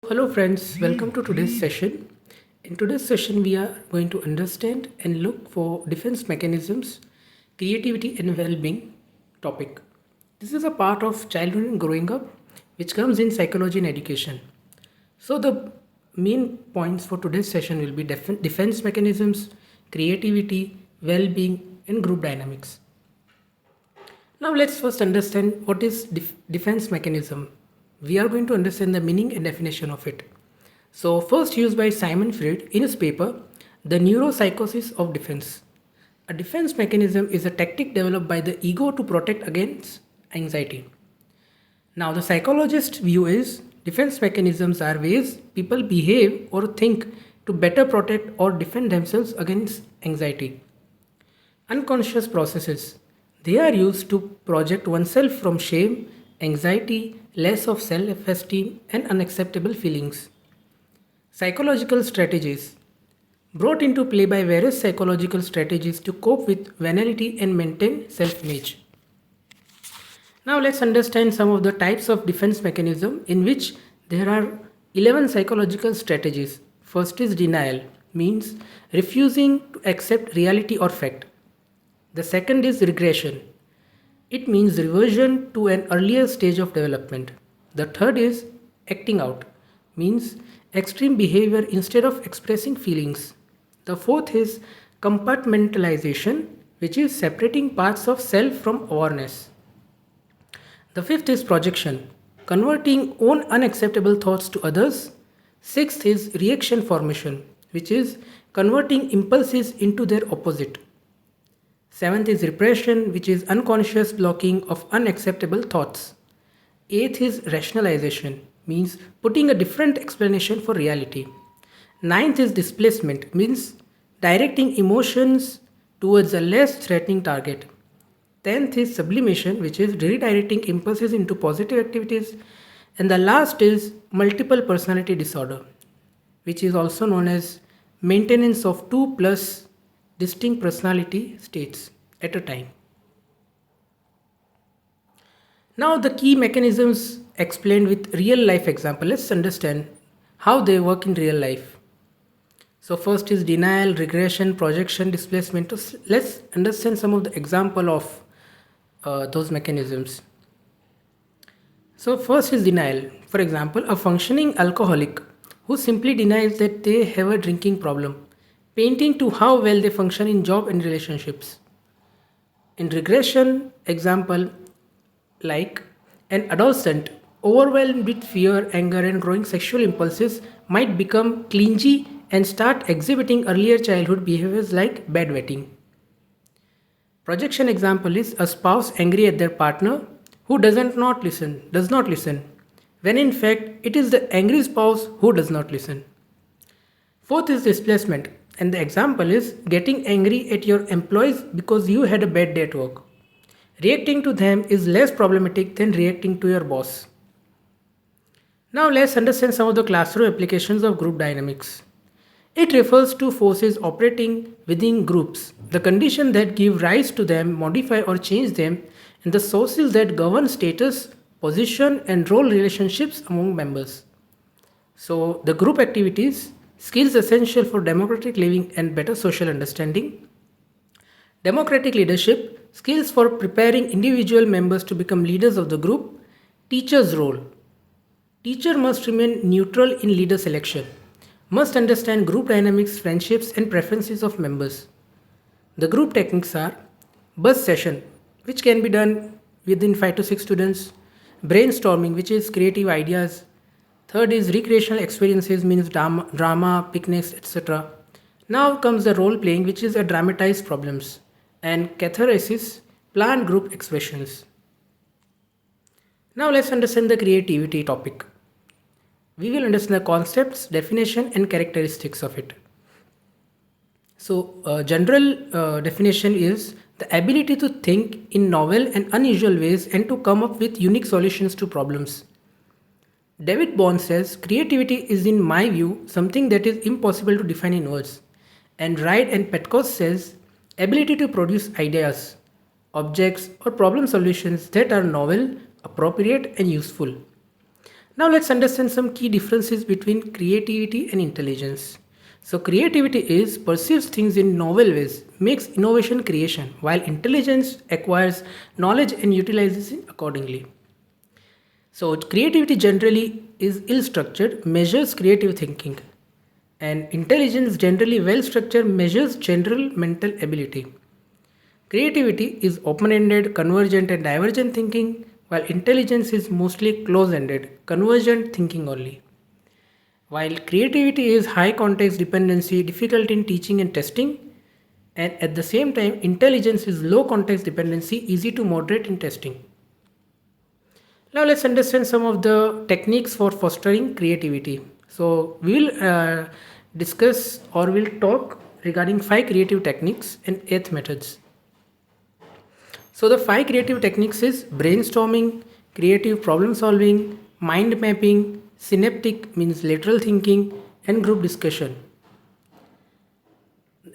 Hello friends, welcome to today's session. In today's session, we are going to understand and look for defense mechanisms, creativity and well-being topic. This is a part of childhood and growing up which comes in psychology and education. So the main points for today's session will be defense mechanisms, creativity, well-being and group dynamics. Now let's first understand what is defense mechanism. We are going to understand the meaning and definition of it. So first used by Simon Freud in his paper, The Neuropsychosis of Defense. A defense mechanism is a tactic developed by the ego to protect against anxiety. Now the psychologist view is defense mechanisms are ways people behave or think to better protect or defend themselves against anxiety. Unconscious processes. They are used to project oneself from shame, anxiety, less of self esteem, and unacceptable feelings. Psychological strategies. Brought into play by various psychological strategies to cope with vanity and maintain self image. Now let's understand some of the types of defense mechanism in which there are 11 psychological strategies. First is denial, means refusing to accept reality or fact. The second is regression. It means reversion to an earlier stage of development. The third is acting out, means extreme behavior instead of expressing feelings. The fourth is compartmentalization, which is separating parts of self from awareness. The fifth is projection, converting own unacceptable thoughts to others. Sixth is reaction formation, which is converting impulses into their opposite. Seventh is repression, which is unconscious blocking of unacceptable thoughts. Eighth is rationalization, means putting a different explanation for reality. Ninth is displacement, means directing emotions towards a less threatening target. Tenth is sublimation, which is redirecting impulses into positive activities. And the last is multiple personality disorder, which is also known as maintenance of two plus distinct personality states at a time. Now the key mechanisms explained with real life example. Let's understand how they work in real life. So first is denial, regression, projection, displacement. So let's understand some of the example of those mechanisms. So first is denial. For example, a functioning alcoholic who simply denies that they have a drinking problem, painting to how well they function in job and relationships. In regression example, like an adolescent overwhelmed with fear, anger, and growing sexual impulses might become clingy and start exhibiting earlier childhood behaviors like bedwetting. Projection example is a spouse angry at their partner who does not listen, when in fact it is the angry spouse who does not listen. Fourth is displacement, and the example is getting angry at your employees because you had a bad day at work. Reacting to them is less problematic than reacting to your boss. Now let's understand some of the classroom applications of group dynamics. It refers to forces operating within groups, the conditions that give rise to them, modify or change them, and the sources that govern status, position, and role relationships among members. So, the group activities, skills essential for democratic living and better social understanding. Democratic leadership, skills for preparing individual members to become leaders of the group. Teacher's role. Teacher must remain neutral in leader selection. Must understand group dynamics, friendships, and preferences of members. The group techniques are buzz session, which can be done within 5 to 6 students, brainstorming, which is creative ideas. Third is recreational experiences, means drama, picnics, etc. Now comes the role playing, which is a dramatized problems, and catharsis, planned group expressions. Now let's understand the creativity topic. We will understand the concepts, definition, and characteristics of it. So, general definition is the ability to think in novel and unusual ways and to come up with unique solutions to problems. David Bond says creativity is, in my view, something that is impossible to define in words. And Wright and Petkoff says ability to produce ideas, objects, or problem solutions that are novel, appropriate, and useful. Now let's understand some key differences between creativity and intelligence. So creativity is perceives things in novel ways, makes innovation creation, while intelligence acquires knowledge and utilizes it accordingly. So creativity generally is ill structured, measures creative thinking, and intelligence generally well structured measures general mental ability. Creativity is open ended, convergent, and divergent thinking, while intelligence is mostly close ended, convergent thinking only. While creativity is high context dependency, difficult in teaching and testing, and at the same time, intelligence is low context dependency, easy to moderate in testing. Now, let's understand some of the techniques for fostering creativity. So, we will discuss or we'll talk regarding 5 creative techniques and 8 methods. So the 5 creative techniques is brainstorming, creative problem solving, mind mapping, synaptic means lateral thinking, and group discussion.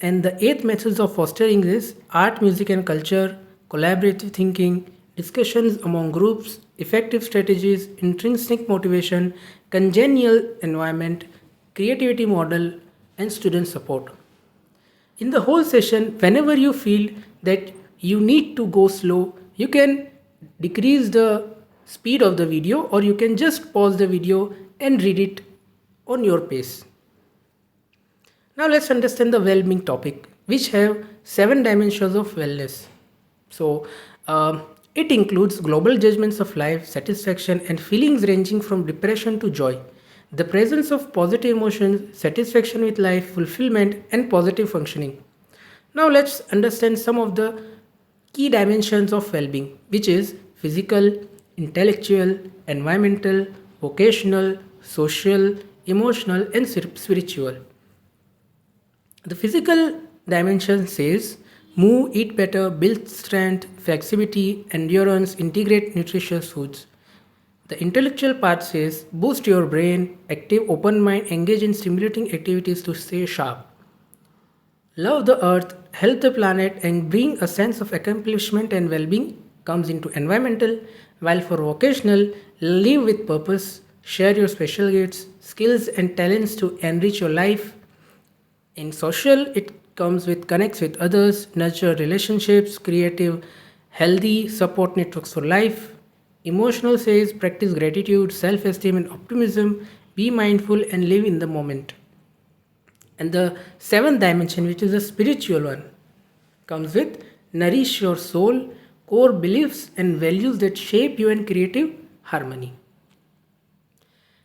And the 8th methods of fostering is art, music and culture, collaborative thinking, discussions among groups, effective strategies, intrinsic motivation, congenial environment, creativity model, and student support. In the whole session, whenever you feel that you need to go slow, you can decrease the speed of the video or you can just pause the video and read it on your pace. Now let's understand the well-being topic, which have 7 dimensions of wellness. So it includes global judgments of life, satisfaction, and feelings ranging from depression to joy. The presence of positive emotions, satisfaction with life, fulfillment, and positive functioning. Now let's understand some of the key dimensions of well-being, which is physical, intellectual, environmental, vocational, social, emotional, and spiritual. The physical dimension says move, eat better, build strength, flexibility, endurance, integrate nutritious foods. The intellectual part says boost your brain, active open mind, engage in stimulating activities to stay sharp. Love the earth, help the planet, and bring a sense of accomplishment and well being comes into environmental, while for vocational, live with purpose, share your special gifts, skills, and talents to enrich your life. In social, it comes with connects with others, nurture relationships, creative, healthy support networks for life. Emotional says practice gratitude, self esteem, and optimism, be mindful, and live in the moment. And the 7th dimension, which is a spiritual one, comes with nourish your soul, core beliefs, and values that shape you and creative harmony.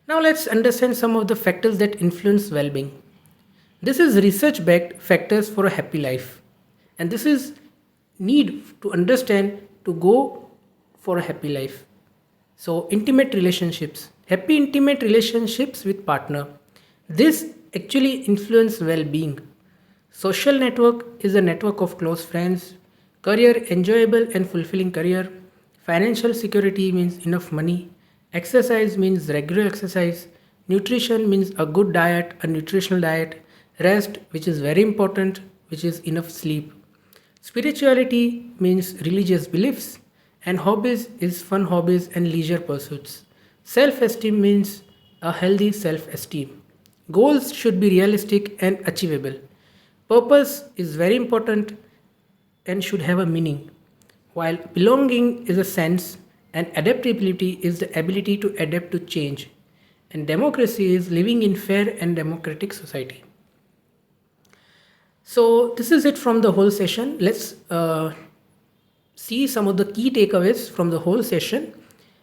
Now let's understand some of the factors that influence well being. This is research backed factors for a happy life. And this is need to understand to go for a happy life. So intimate relationships, happy intimate relationships with partner. This actually influence well-being. Social network is a network of close friends. Career, enjoyable and fulfilling career. Financial security means enough money. Exercise means regular exercise. Nutrition means a good diet, a nutritional diet. Rest, which is very important, which is enough sleep. Spirituality means religious beliefs, and hobbies is fun hobbies and leisure pursuits. Self esteem means a healthy self esteem. Goals should be realistic and achievable. Purpose is very important and should have a meaning, while belonging is a sense and adaptability is the ability to adapt to change. And democracy is living in fair and democratic society. So this is it from the whole session. Let's see some of the key takeaways from the whole session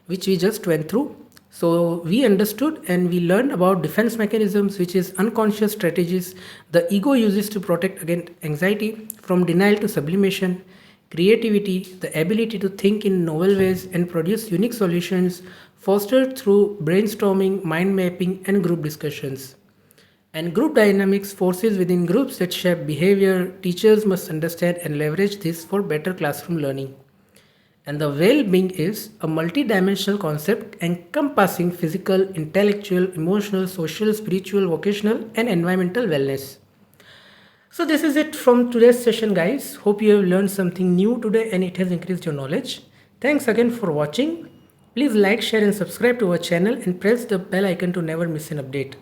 which we just went through. So we understood and we learned about defense mechanisms, which is unconscious strategies the ego uses to protect against anxiety, from denial to sublimation, creativity, the ability to think in novel ways and produce unique solutions fostered through brainstorming, mind mapping, and group discussions. And group dynamics, forces within groups that shape behavior, teachers must understand and leverage this for better classroom learning. And the well-being is a multi-dimensional concept encompassing physical, intellectual, emotional, social, spiritual, vocational, and environmental wellness. So this is it from today's session, guys. Hope you have learned something new today and it has increased your knowledge. Thanks again for watching. Please like, share and subscribe to our channel and press the bell icon to never miss an update.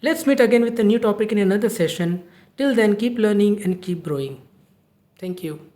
Let's meet again with a new topic in another session. Till then, keep learning and keep growing. Thank you.